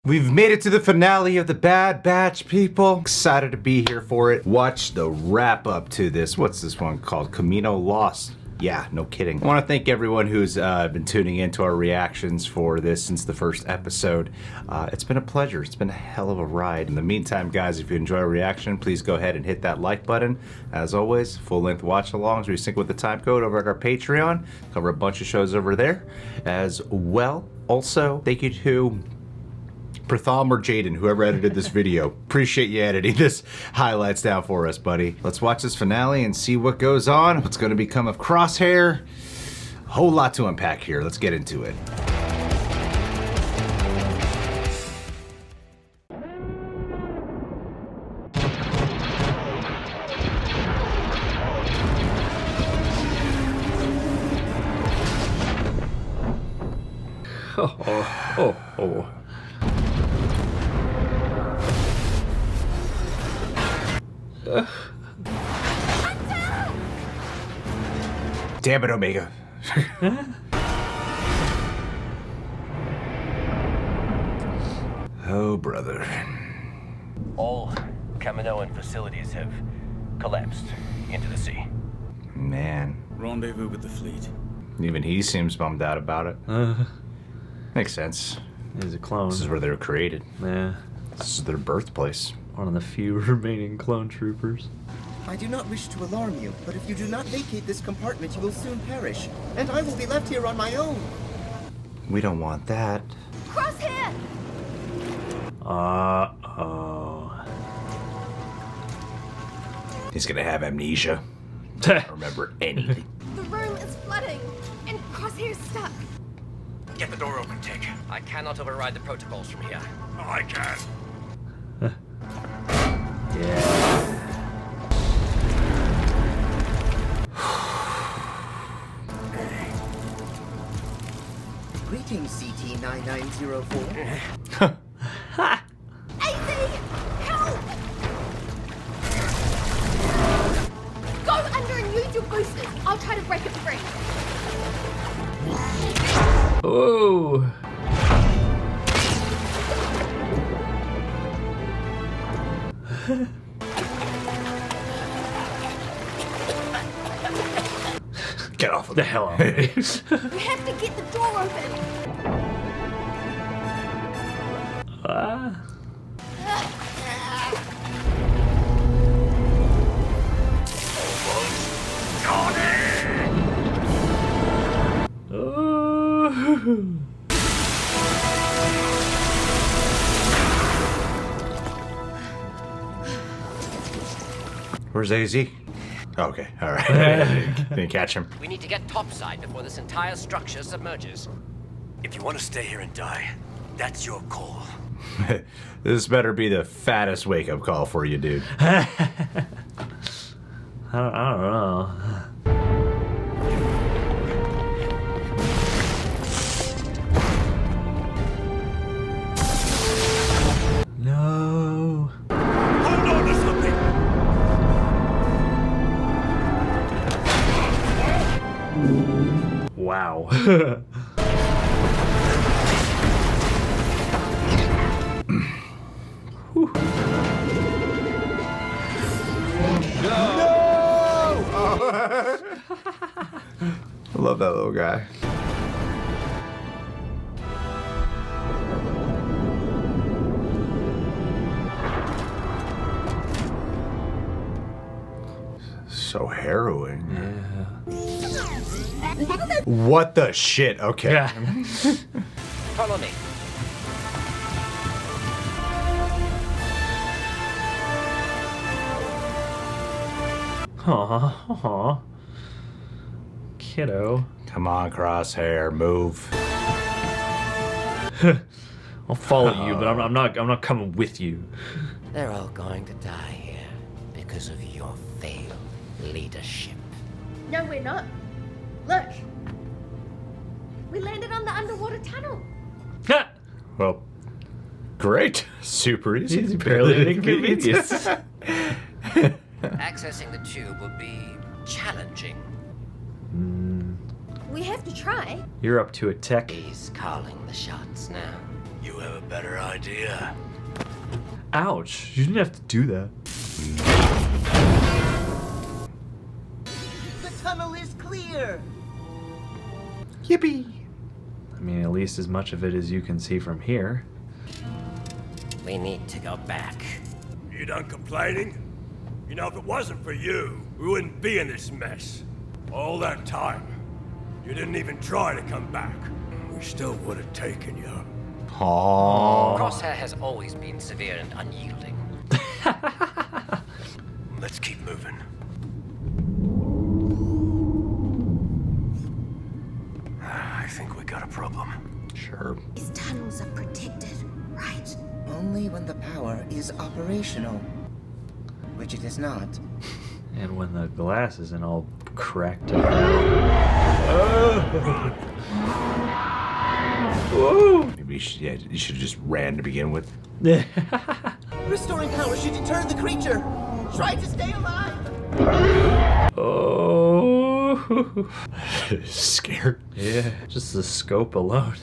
We've made it to the finale of the Bad Batch, people. Excited to be here for it. Watch the wrap up to this. What's this one called? Kamino Lost. Yeah, no kidding. I want to thank everyone who's been tuning into our reactions for this since the first episode. It's been a pleasure. It's been a hell of a ride. In the meantime, guys, if you enjoy our reaction, please go ahead and hit that like button. As always, full-length watch-alongs. We sync with the time code over at our Patreon. Cover a bunch of shows over there as well. Also, thank you to Pratham or Jaden, whoever edited this video. Appreciate you editing this highlights down for us, buddy. Let's watch this finale and see what goes on. What's going to become of Crosshair? A whole lot to unpack here. Let's get into it. Oh. Damn it, Omega. Oh, brother. All Kaminoan facilities have collapsed into the sea. Man. Rendezvous with the fleet. Even he seems bummed out about it. Makes sense. He's a clone. This is where they were created. Yeah. This is their birthplace. One of the few remaining clone troopers. I do not wish to alarm you, but if you do not vacate this compartment, you will soon perish, and I will be left here on my own. We don't want that. Crosshair! Uh-oh. He's gonna have amnesia. Don't remember anything. The room is flooding, and Crosshair's stuck. Get the door open, Tick. I cannot override the protocols from here. Oh, I can. Yeah. Greetings, CT-9904. AZ! Help! Go under and use your boosters. I'll try to break it free. Oh. Get off of The hell out of me. We have to get the door open. Where's AZ? Okay, all right. Didn't catch him. We need to get topside before this entire structure submerges. If you want to stay here and die, that's your call. This better be the fattest wake-up call for you, dude. I don't know. No. Hold on to something! Wow. I love that little guy. So harrowing. What the shit? Okay. Yeah. Follow me. Aw. Kiddo. Come on, Crosshair, move. I'll follow you, but I'm not coming with you. They're all going to die here because of your failed leadership. No, we're not. Look. We landed on the underwater tunnel. Well, great. Super easy. Easy, barely an inconvenience. Accessing the tube will be challenging. We have to try. You're up to it, Tech. He's calling the shots now. You have a better idea. Ouch. You didn't have to do that. The tunnel is clear! Yippee! I mean, at least as much of it as you can see from here. We need to go back. You done complaining? You know, if it wasn't for you, we wouldn't be in this mess. All that time, you didn't even try to come back. We still would have taken you. Aww. Crosshair has always been severe and unyielding. Let's keep moving. I think we got a problem. Sure. These tunnels are protected, right? Only when the power is operational. Which it is not. And when the glass isn't all cracked up. Maybe you should, yeah, you should have just ran to begin with. Restoring power should deter the creature! Try to stay alive! Oh. Scared. Yeah, just the scope alone.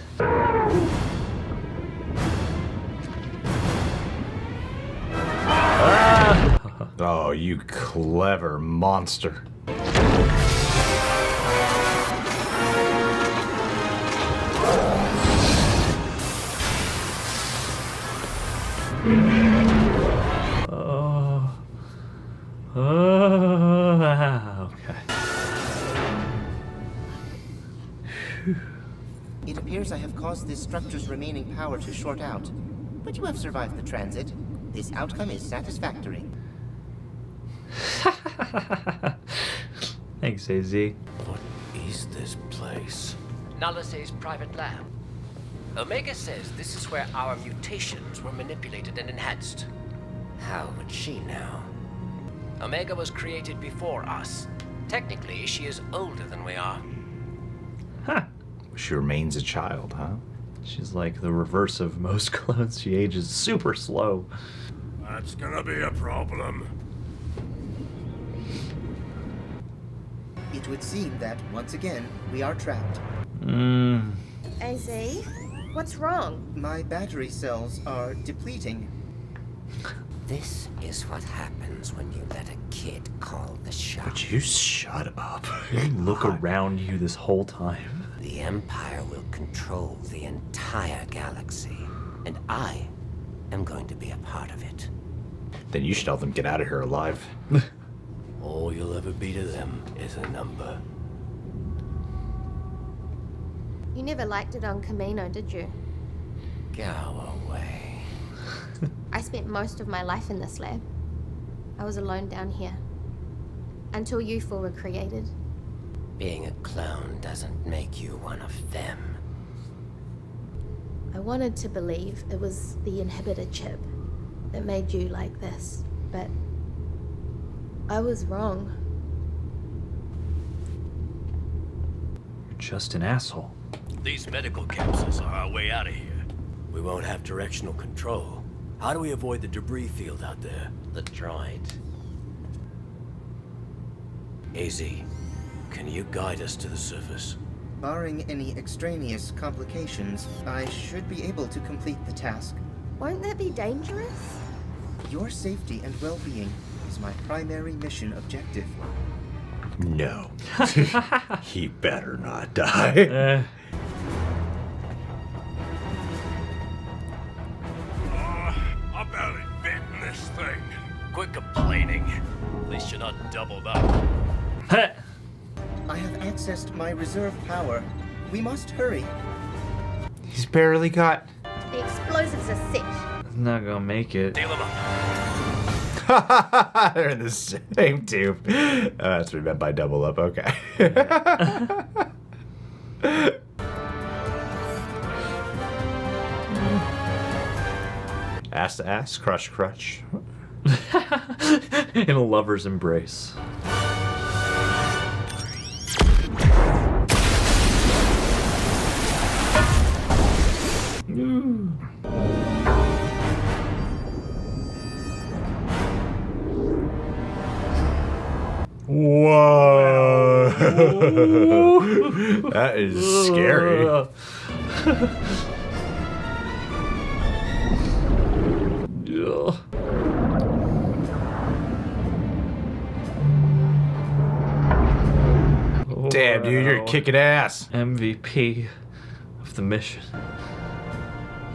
Oh, you clever monster. Okay. It appears I have caused this structure's remaining power to short out. But you have survived the transit. This outcome is satisfactory. Thanks, AZ. What is this place? Nalase's private lab. Omega says this is where our mutations were manipulated and enhanced. How would she know? Omega was created before us. Technically, she is older than we are. Huh. She remains a child, huh? She's like the reverse of most clones. She ages super slow. That's gonna be a problem. It would seem that, once again, we are trapped. AZ, what's wrong? My battery cells are depleting. This is what happens when you let a kid call the shots. Would you shut up? Look around you this whole time. The Empire will control the entire galaxy, and I am going to be a part of it. Then you should help them get out of here alive. All you'll ever be to them is a number. You never liked it on Kamino, did you? Go away. I spent most of my life in this lab. I was alone down here. Until you four were created. Being a clone doesn't make you one of them. I wanted to believe it was the inhibitor chip that made you like this, but I was wrong. You're just an asshole. These medical capsules are our way out of here. We won't have directional control. How do we avoid the debris field out there? The droid. AZ, can you guide us to the surface? Barring any extraneous complications, I should be able to complete the task. Won't that be dangerous? Your safety and well-being is my primary mission objective. No. He better not die. I barely fit in this thing. Quit complaining. At least you're not doubled up. I have accessed my reserve power. We must hurry. He's barely got... The explosives are set. Not gonna make it. Deal him up. They're in the same tube. That's what we meant by double up. Okay. Ass to ass, crush, crutch. In a lover's embrace. Whoa. That is scary. Ugh. Damn, dude, you're Wow. kicking ass. MVP of the mission.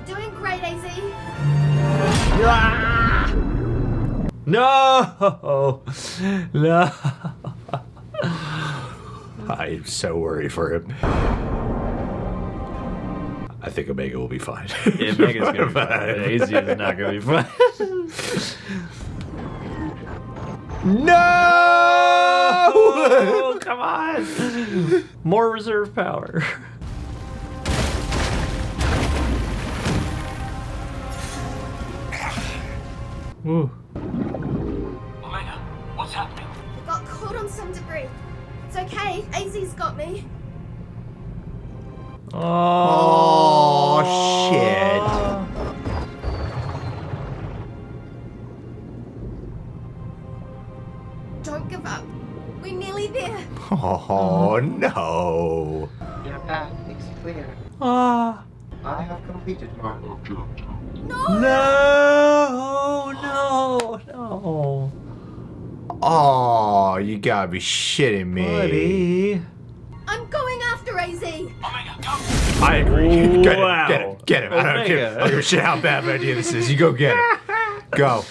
You're doing great, AZ. No! No! I am so worried for him. I think Omega will be fine. Yeah, Mega's gonna be fine. AZ is not gonna be fine. No! Oh, come on! More reserve power. Ooh. Omega, what's happening? I got caught on some debris. It's okay. AZ's got me. Oh, shit. Don't give up. We're nearly there. Oh, no. Your path is clear. Ah. I have completed my objective. No! No! No! No! Oh, you gotta be shitting me. Buddy. I'm going after AZ. Omega, go! I agree. Get Wow. it, get it, get it. I don't give Omega. I don't give a shit how bad of an idea this is. You go get it. Go.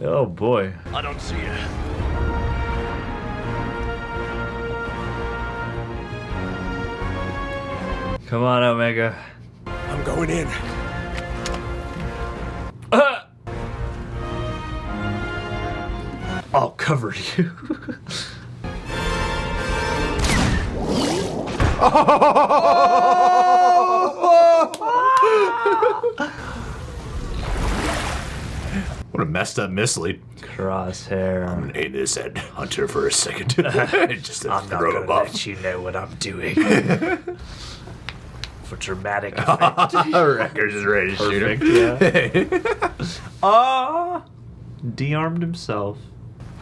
Oh boy. I don't see you. Come on, Omega. I'm going in. I'll cover you. What a messed up mislead. Crosshair. I'm gonna aim this at Hunter for a second. Just to I'm not throw gonna him off. let you know what I'm doing. For dramatic effect. Wreckers is ready to shoot him. Ah! De-armed himself.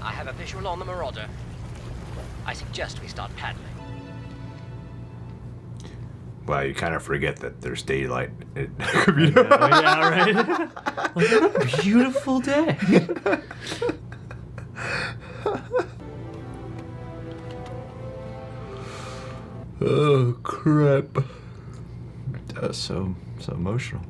I have a visual on the Marauder. I suggest we start paddling. Well, you kind of forget that there's daylight. Oh, yeah, right? Like, what a beautiful day. Oh, crap. That's so emotional.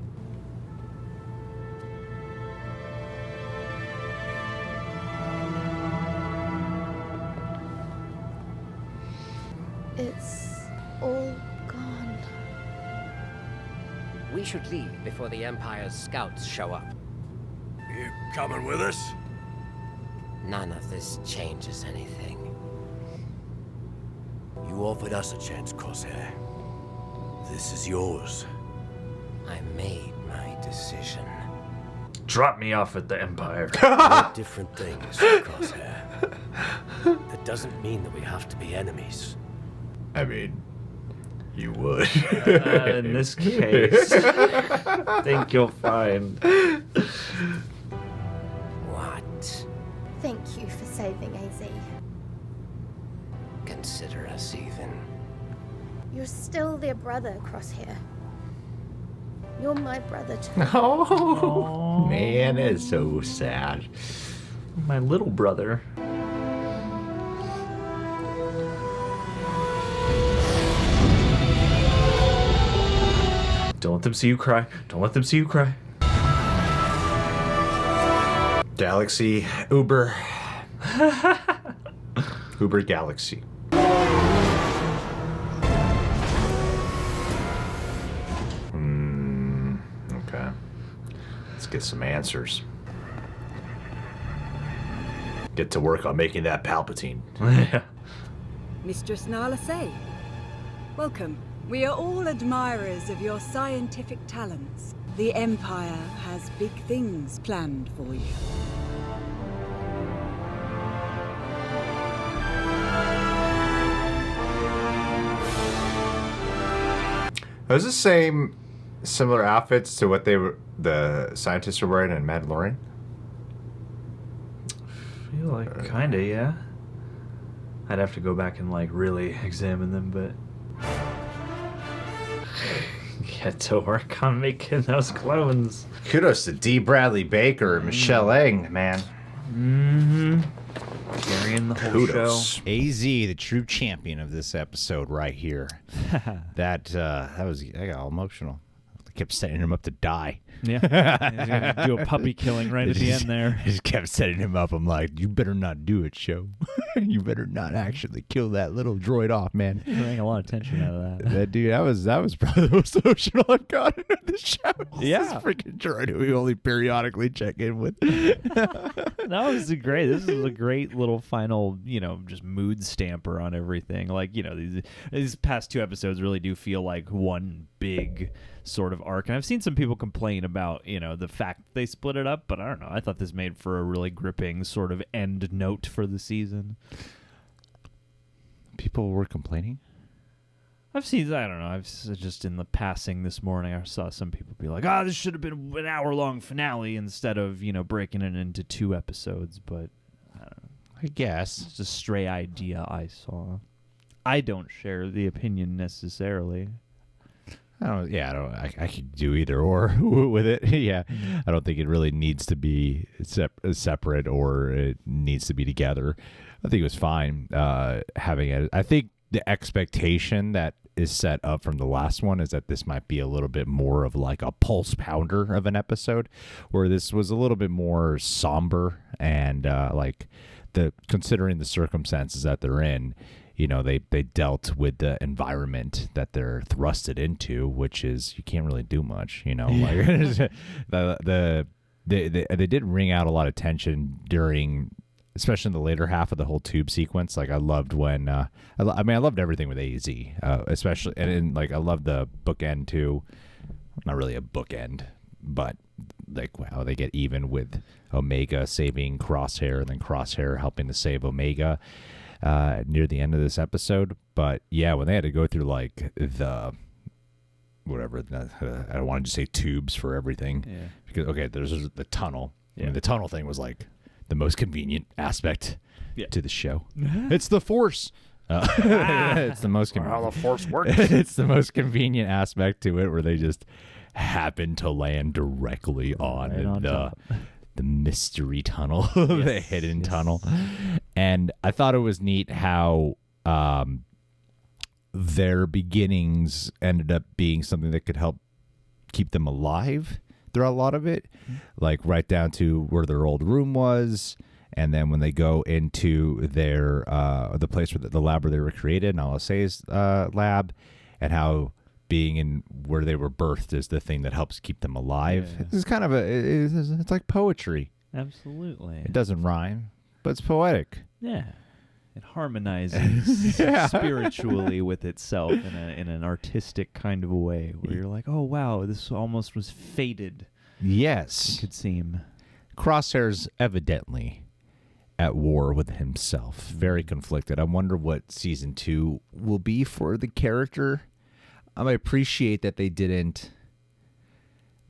It's all gone. We should leave before the Empire's scouts show up. You coming with us? None of this changes anything. You offered us a chance, Crosshair. This is yours. I made my decision. Drop me off at the Empire. We're different things, Crosshair. That doesn't mean that we have to be enemies. I mean, you would. In this case, I think you'll find. What? Thank you for saving AZ. Consider us even. You're still their brother, Crosshair. You're my brother too. Oh, man, it's so sad. My little brother. Don't let them see you cry. Don't let them see you cry. Galaxy, Uber. Uber Galaxy. Okay. Let's get some answers. Get to work on making that Palpatine. Yeah. Mistress Nala Say, welcome. We are all admirers of your scientific talents. The Empire has big things planned for you. Those the same, similar outfits to what the scientists were wearing in Mandalorian? I feel like kinda, yeah. I'd have to go back and like really examine them, but get to work on making those clones. Kudos to D. Bradley Baker and Michelle Eng, man. Carrying the whole Kudos. show. AZ, the true champion of this episode right here. that was, I got all emotional. I kept setting him up to die. Yeah. He's going to do a puppy killing right at the end there. I just kept setting him up. I'm like, you better not do it, show. You better not actually kill that little droid off, man. You're getting a lot of tension out of that. That dude, that was probably the most emotional I've gotten in the show. Yeah. This freaking droid who we only periodically check in with. That was great. This is a great little final, just mood stamper on everything. Like, these past 2 episodes really do feel like one big sort of arc. And I've seen some people complain about, the fact that they split it up, but I don't know. I thought this made for a really gripping sort of end note for the season. People were complaining? I've seen, I don't know, just in the passing this morning, I saw some people be like, this should have been an hour-long finale instead of, breaking it into 2 episodes, but I don't know. I guess. It's a stray idea I saw. I don't share the opinion necessarily. I could do either or with it. Yeah. I don't think it really needs to be separate or it needs to be together. I think it was fine having it. I think the expectation that is set up from the last one is that this might be a little bit more of like a pulse pounder of an episode, where this was a little bit more somber and considering the circumstances that they're in. They dealt with the environment that they're thrusted into, which is you can't really do much. Like they did ring out a lot of tension during, especially in the later half of the whole tube sequence. Like I loved when I loved everything with AZ, especially and I love the bookend too. Not really a bookend, but like wow, they get even with Omega saving Crosshair and then Crosshair helping to save Omega. Near the end of this episode, but yeah, when they had to go through like the whatever, I don't want to just say tubes for everything, because there's the tunnel. Yeah. I mean, the tunnel thing was like the most convenient aspect to the show. It's the Force. It's the most how the Force works. It's the most convenient aspect to it, where they just happen to land directly on the mystery tunnel, the hidden tunnel. And I thought it was neat how their beginnings ended up being something that could help keep them alive throughout a lot of it, like right down to where their old room was. And then when they go into their the place where the lab where they were created, Nalase's lab, and how being in where they were birthed is the thing that helps keep them alive. Yeah. It's kind of it's like poetry. Absolutely. It doesn't rhyme, but it's poetic. Yeah. It harmonizes spiritually with itself in an artistic kind of a way, where you're like, oh wow, this almost was fated. Yes. It could seem. Crosshair's evidently at war with himself. Very conflicted. I wonder what season 2 will be for the character. I appreciate that they didn't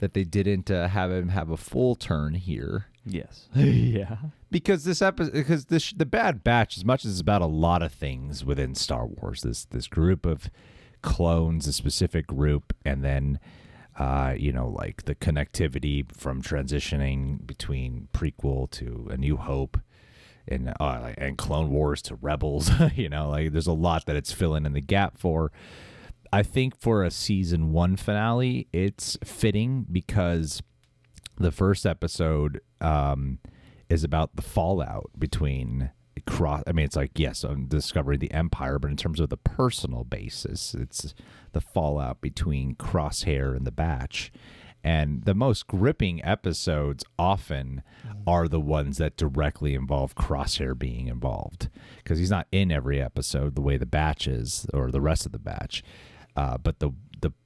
have him have a full turn here. Yes. Yeah. Because the Bad Batch, as much as it's about a lot of things within Star Wars, this group of clones, a specific group, and then like the connectivity from transitioning between prequel to A New Hope and Clone Wars to Rebels, there's a lot that it's filling in the gap for. I think for a season 1 finale, it's fitting because the first episode is about the fallout between it's like, yes, I'm discovering the Empire, but in terms of the personal basis, it's the fallout between Crosshair and the Batch. And the most gripping episodes often are the ones that directly involve Crosshair being involved, because he's not in every episode the way the Batch is, or the rest of the Batch. But the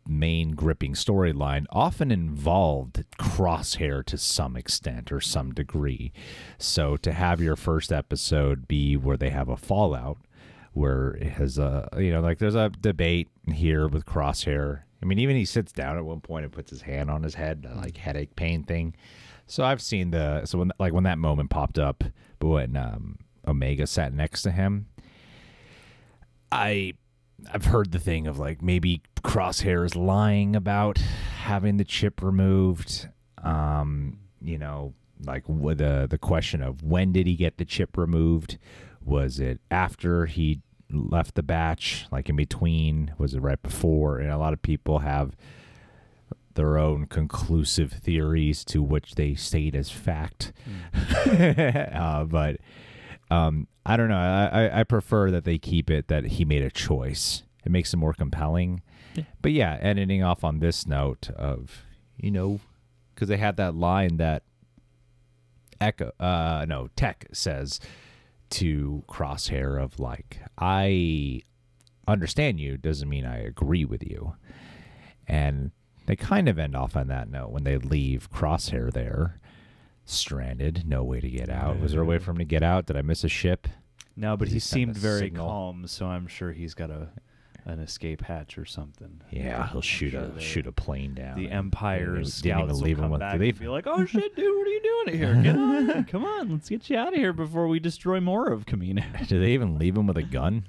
main gripping storyline often involved Crosshair to some extent or some degree. So to have your first episode be where they have a fallout, where it has there's a debate here with Crosshair. I mean, even he sits down at one point and puts his hand on his head, like headache pain thing. So I've seen when that moment popped up, but when Omega sat next to him, I I've heard the thing of like maybe Crosshair is lying about having the chip removed. You know, like with the question of when did he get the chip removed? Was it after he left the batch, like in between? Was it right before? And a lot of people have their own conclusive theories to which they state as fact. But I don't know. I prefer that they keep it that he made a choice. It makes it more compelling. Yeah. But yeah, ending off on this note of, you know, because they had that line that Tech says to Crosshair of like, I understand you doesn't mean I agree with you. And they kind of end off on that note when they leave Crosshair there, stranded, no way to get out. Was there a way for him to get out? Did I miss a ship? No, but he seemed very signal? calm, so I'm sure he's got an escape hatch or something. Yeah, he'll shoot a plane down. The Empire's Didn't even scouts leave will him come with- back did they- and be like, "Oh shit, dude, what are you doing here? Get on, come on, let's get you out of here before we destroy more of Kamino." Did they even leave him with a gun?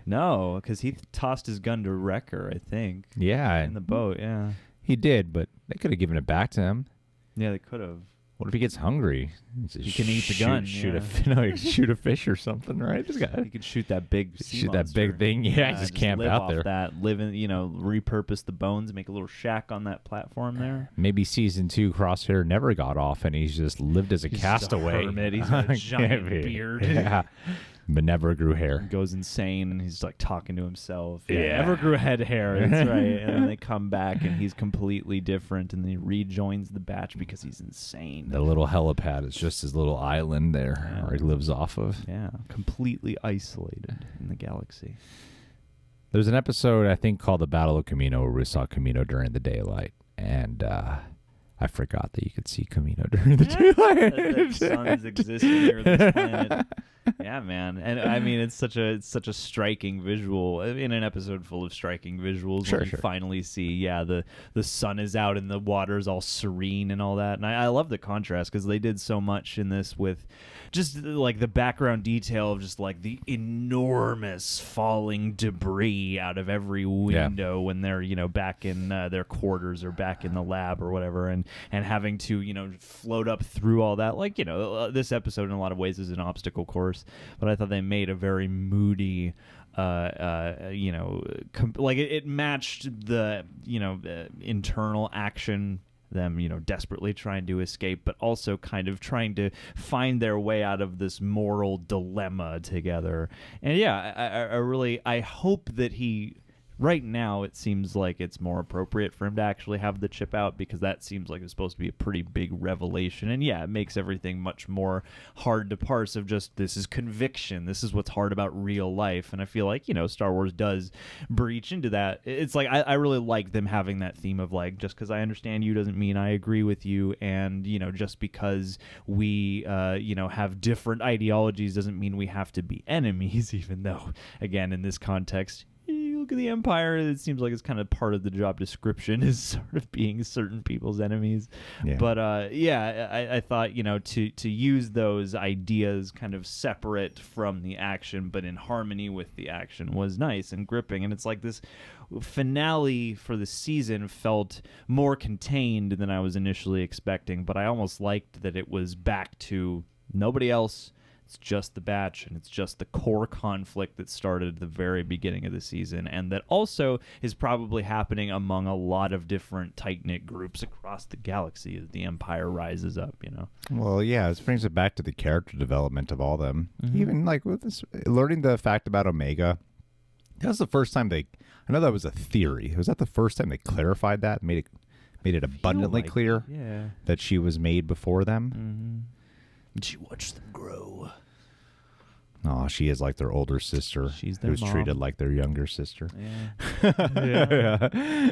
No, because he tossed his gun to Wrecker, I think. Yeah, In the boat, yeah. he did, but they could have given it back to him. Yeah, they could have. What if he gets hungry? He can eat the gun, Shoot yeah. shoot a fish or something, right? This guy. He could shoot that big sea Shoot that big monster. thing. Yeah, just camp live out off there. That, live in, repurpose the bones, make a little shack on that platform there. Maybe season 2 Crosshair never got off, and he's just lived as a He's just a castaway. hermit. He's got a giant beard. Yeah, but never grew hair. Goes insane and he's like talking to himself. Yeah. Never grew head hair. That's right. And then they come back and he's completely different, and then he rejoins the batch because he's insane. The little helipad is just his little island there, Yeah. where he lives off of. Yeah, completely isolated in the galaxy. There's an episode I think called "The Battle of Kamino" where we saw Kamino during the daylight, and I forgot that you could see Kamino during the daylight. That suns exist near this planet. Yeah, man, and I mean it's such a striking visual in an episode full of striking visuals. Sure, when you finally see, the sun is out and the water's all serene and all that, and I love the contrast because they did so much in this with just like the background detail of just like the enormous falling debris out of every window when they're back in their quarters or back in the lab or whatever, and having to float up through all that. Like this episode in a lot of ways is an obstacle course, but I thought they made a very moody it matched the internal action, them desperately trying to escape, but also kind of trying to find their way out of this moral dilemma together. And I hope that right now it seems like it's more appropriate for him to actually have the chip out, because that seems like it's supposed to be a pretty big revelation. And it makes everything much more hard to parse of just, this is conviction, this is what's hard about real life. And I feel like Star Wars does breach into that. It's like I really like them having that theme of like, just because I understand you doesn't mean I agree with you, and just because we have different ideologies doesn't mean we have to be enemies. Even though, again, in this context, you look at the Empire, it seems like it's kind of part of the job description is sort of being certain people's enemies. Yeah. But I thought to use those ideas kind of separate from the action but in harmony with the action was nice and gripping. And it's like this finale for the season felt more contained than I was initially expecting, but I almost liked that it was back to nobody else. It's just the batch, and it's just the core conflict that started at the very beginning of the season, and that also is probably happening among a lot of different tight-knit groups across the galaxy as the Empire rises up, Well, yeah, this brings it back to the character development of all of them. Even like with this, learning the fact about Omega, that was the first time I know that was a theory. Was that the first time they clarified that, made it abundantly clear that she was made before them? Mm-hmm. And she watched them grow. Oh, she is like their older sister. She's their who's mom. treated like their younger sister. Yeah.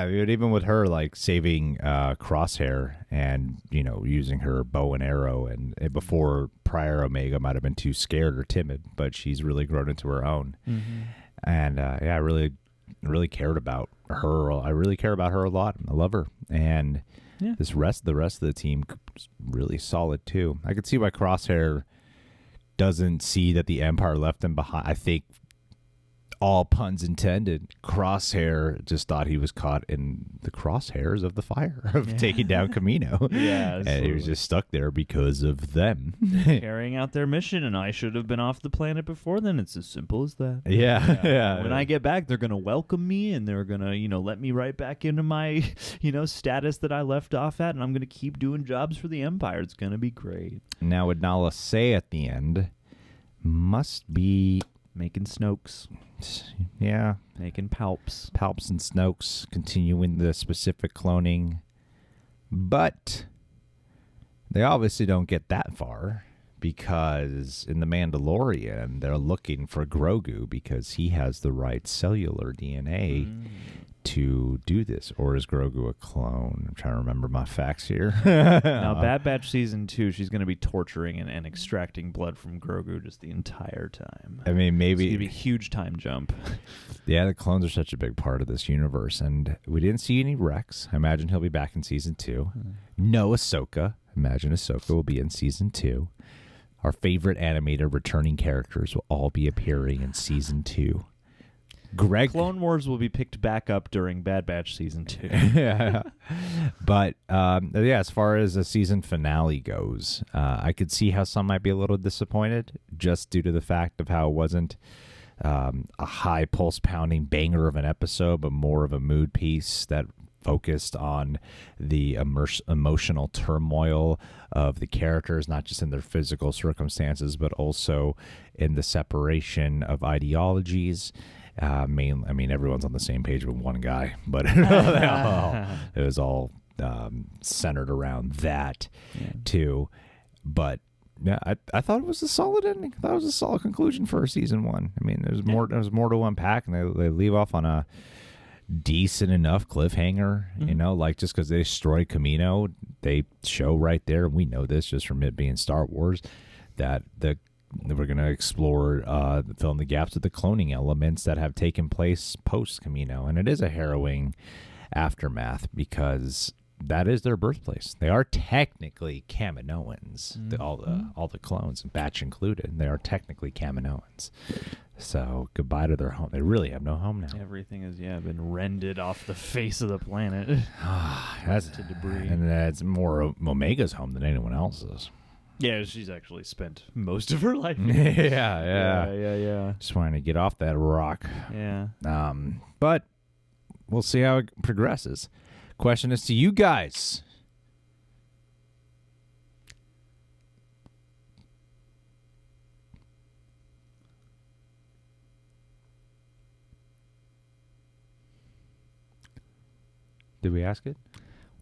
Even with her like saving Crosshair and using her bow and arrow, and before prior Omega might have been too scared or timid, but she's really grown into her own. And I really cared about her. I really care about her a lot. I love her, and the rest of the team is really solid too. I could see why Crosshair doesn't see that the Empire left him behind. I think all puns intended, Crosshair just thought he was caught in the crosshairs of the fire of taking down Kamino. Yeah, and he was just stuck there because of them. carrying out their mission, and I should have been off the planet before then. It's as simple as that. Yeah. When I get back, they're gonna welcome me, and they're gonna, let me right back into my, status that I left off at, and I'm gonna keep doing jobs for the Empire. It's gonna be great. Now, what Nala say at the end must be Making Snokes. Yeah. Making Palps. Palps and Snokes, continuing the specific cloning. But they obviously don't get that far, because in The Mandalorian, they're looking for Grogu because he has the right cellular DNA to do this. Or is Grogu a clone? I'm trying to remember my facts here. Now, Bad Batch Season 2, she's going to be torturing and extracting blood from Grogu just the entire time. I mean, maybe... It's going to be a huge time jump. Yeah, the clones are such a big part of this universe. And we didn't see any Rex. I imagine he'll be back in Season 2. No Ahsoka. Imagine Ahsoka will be in Season 2. Our favorite animated returning characters will all be appearing in Season 2. Greg, Clone Wars will be picked back up during Bad Batch Season 2. Yeah. But, as far as a season finale goes, I could see how some might be a little disappointed just due to the fact of how it wasn't a high pulse-pounding banger of an episode, but more of a mood piece that focused on the emotional turmoil of the characters, not just in their physical circumstances, but also in the separation of ideologies. Everyone's on the same page with one guy, but it was all centered around that too. But yeah, I thought it was a solid ending. I thought it was a solid conclusion for Season 1. I mean, there's more to unpack, and they leave off on a decent enough cliffhanger. Like, just because they destroy Kamino, they show right there, and we know this just from it being Star Wars, that we're going to explore, fill in the gaps with the cloning elements that have taken place post Kamino. And it is a harrowing aftermath because that is their birthplace. They are technically Kaminoans, all the clones, Batch included. They are technically Kaminoans. So goodbye to their home. They really have no home now. Everything has been rended off the face of the planet. That's to debris. And that's more Omega's home than anyone else's. Yeah, she's actually spent most of her life. Yeah. Just wanting to get off that rock. Yeah. But we'll see how it progresses. Question is to you guys. Did we ask it?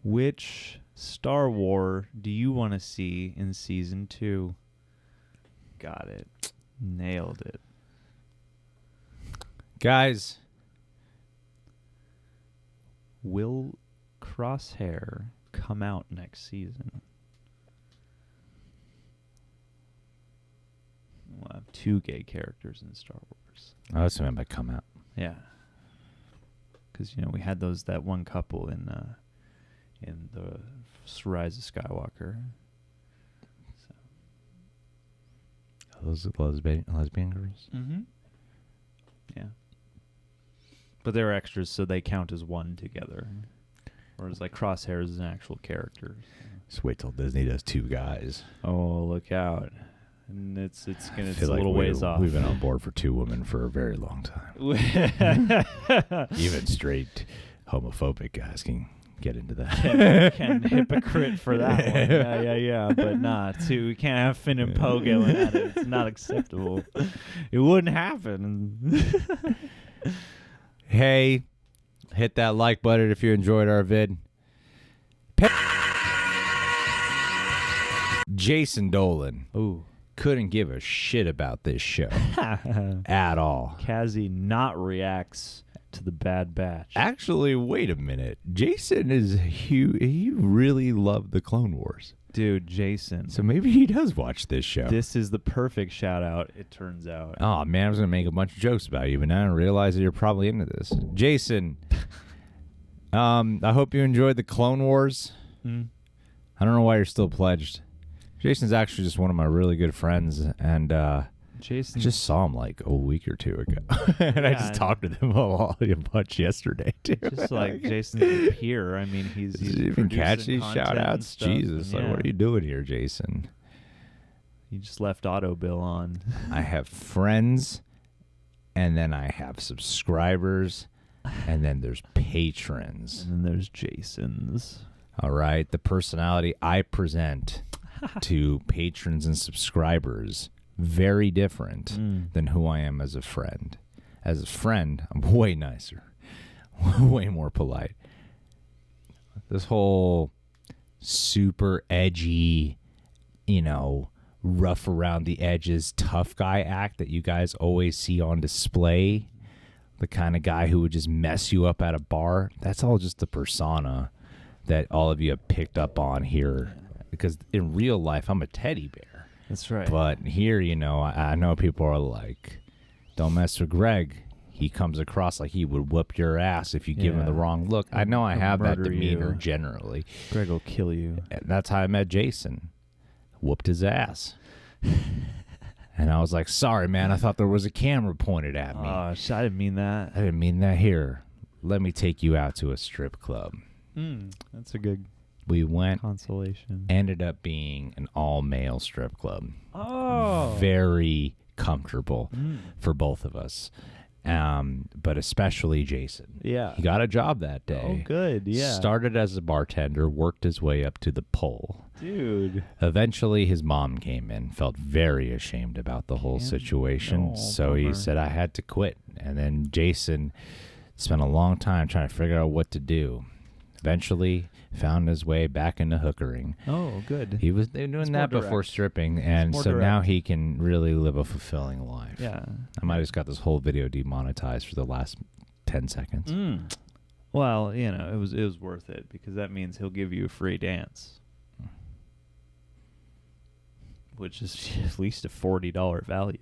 Which Star Wars do you want to see in Season 2? Got it. Nailed it. Guys. Will Crosshair come out next season? We'll have 2 gay characters in Star Wars. Oh, that's what I meant by come out. Yeah. Because, we had that one couple in the Rise of Skywalker. So. Those lesbian girls? Mm-hmm. Yeah. But they're extras, so they count as one together. Whereas, Crosshair is an actual character. Just wait till Disney does 2 guys. Oh, look out. And it's a like little ways off. We've been on board for 2 women for a very long time. Even straight homophobic guys can get into that. Can hypocrite for that one. Yeah. But not we can't have Finn and Poe going at it. It's not acceptable. It wouldn't happen. Hey, hit that like button if you enjoyed our vid. Jason Dolan. Ooh. Couldn't give a shit about this show at all. Kazi not reacts to the Bad Batch. Actually, wait a minute. Jason he really loved the Clone Wars. Dude, Jason. So maybe he does watch this show. This is the perfect shout out, it turns out. Oh, man, I was going to make a bunch of jokes about you, but now I realize that you're probably into this. Jason, I hope you enjoyed the Clone Wars. I don't know why you're still pledged. Jason's actually just one of my really good friends, and Jason. I just saw him like a week or two ago, and I just talked to them a bunch yesterday too. Just like Jason's here. I mean, he's Did you even catch producing these content shout and outs? stuff, Jesus, and like, what are you doing here, Jason? He just left Autobill on. I have friends, and then I have subscribers, and then there's patrons. And then there's Jason's. All right, the personality I present to patrons and subscribers, very different than who I am as a friend. As a friend, I'm way nicer, way more polite. This whole super edgy, rough around the edges, tough guy act that you guys always see on display, the kind of guy who would just mess you up at a bar, that's all just the persona that all of you have picked up on here. Because in real life, I'm a teddy bear. That's right. But here, I know people are like, don't mess with Greg. He comes across like he would whoop your ass if you give him the wrong look. I know I have that demeanor generally. Greg will kill you. And that's how I met Jason. Whooped his ass. And I was like, sorry, man. I thought there was a camera pointed at me. I didn't mean that. I didn't mean that. Here, let me take you out to a strip club. That's a good We went, consolation. ended up being an all-male strip club. Oh. Very comfortable for both of us. But especially Jason. Yeah. He got a job that day. Oh, good. Yeah. Started as a bartender, worked his way up to the pole. Dude. Eventually, his mom came in, felt very ashamed about the whole situation. So he said, I had to quit. And then Jason spent a long time trying to figure out what to do. Eventually, found his way back into hookering. Oh, good. They were doing that before stripping, and so now he can really live a fulfilling life. Yeah. I might have just got this whole video demonetized for the last 10 seconds. Well, it was worth it because that means he'll give you a free dance, which is at least a $40 value.